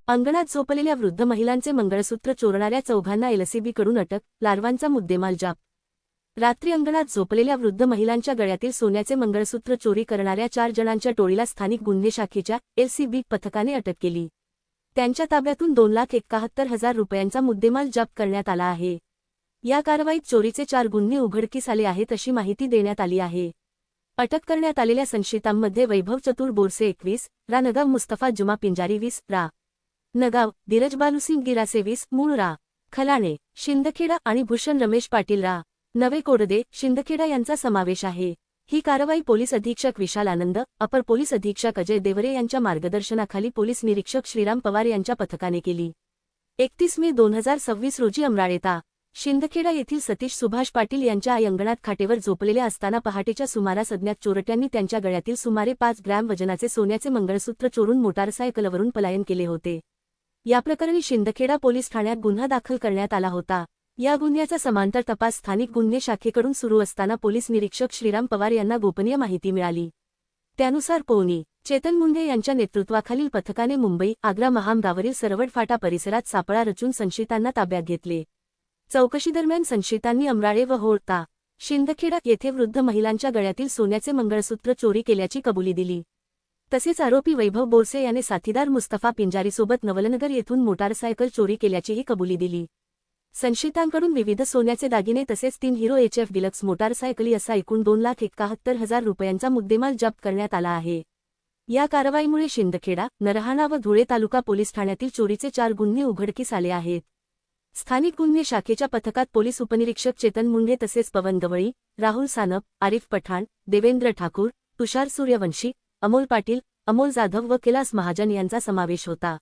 अंगणात झोपलेल्या वृद्ध महिलांचे मंगळसूत्र चोरणाऱ्या चौघांना एलसीबीकडून अटक, लार्वांचा मुद्देमाल जप्त. रात्री अंगणात झोपलेल्या वृद्ध महिलांच्या गळ्यातील सोन्याचे मंगळसूत्र चोरी करणाऱ्या 4 जणांच्या टोळीला स्थानिक गुन्हे शाखेच्या एलसीबी पथकाने अटक केली. त्यांच्या ताब्यातून 2,71,000 रुपयांचा मुद्देमाल जप्त करण्यात आला आहे. या कारवाईत चोरीचे 4 गुन्हे उघडकीस आले आहेत अशी माहिती देण्यात आली आहे. अटक करण्यात आलेल्या संशयितांमध्ये वैभव चतुर बोरसे 21, रा नगाव मुस्तफा जुमा पिंजारी 20, रा नगाव, धीरज बालूसिंग गिरासे 20, मूळ रा खलाणे, शिंदखेडा आणि भूषण रमेश पाटील रा नवे कोडदे, शिंदखेडा यांचा समावेश आहे. ही कारवाई पोलीस अधीक्षक विशाल आनंद, अपर पोलीस अधीक्षक अजय देवरे यांच्या मार्गदर्शनाखाली पोलीस निरीक्षक श्रीराम पवार यांच्या पथकाने केली. 31 मे 2026 रोजी अमराळे ता. शिंदखेडा येथील सतीश सुभाष पाटील यांच्या आई अंगणात खाटेवर झोपलेल्या असताना पहाटेच्या सुमारास अज्ञात चोरट्यांनी त्यांच्या गळ्यातील सुमारे 5 ग्रॅम वजनाचे सोन्याचे मंगळसूत्र चोरून मोटारसायकलवरून पलायन केले होते. या प्रकरणी शिंदखेडा पोलीस ठाण्यात गुन्हा दाखल करण्यात आला होता. या गुन्ह्याचा समांतर तपास स्थानिक गुन्हे शाखेकडून सुरू असताना पोलीस निरीक्षक श्रीराम पवार यांना गोपनीय माहिती मिळाली. त्यानुसार पौनी चेतन मुंडे यांच्या नेतृत्वाखालील पथकाने मुंबई आग्रा महामार्गावरील सरवड फाटा परिसरात सापळा रचून संशयितांना ताब्यात घेतले. चौकशीदरम्यान संशयितांनी अमराळे व होळता, शिंदखेडा येथे वृद्ध महिलांच्या गळ्यातील सोन्याचे मंगळसूत्र चोरी केल्याची कबुली दिली. तसेच आरोपी वैभव बोरसे याने साथीदार मुस्तफा पिंजारीसोबत नवलनगर येथून मोटारसायकल चोरी केल्याचीही कबुली दिली. संशयितांकडून विविध सोन्याचे दागिने तसेच 3 हिरो HF डिलक्स मोटारसायकली असा एकूण 2,71,000 रुपयांचा मुद्देमाल जप्त करण्यात आला आहे. या कारवाईमुळे शिंदखेडा, नरहाणा व धुळे तालुका पोलीस ठाण्यातील चोरीचे 4 गुन्हे उघडकीस आले आहेत. स्थानिक गुन्हे शाखेच्या पथकात पोलीस उपनिरीक्षक चेतन मुंडे तसेच पवन गवळी, राहुल सानप, आरिफ पठाण, देवेंद्र ठाकूर, तुषार सूर्यवंशी, अमोल पाटील, अमोल जाधव व कैलास महाजन यांचा समावेश होता.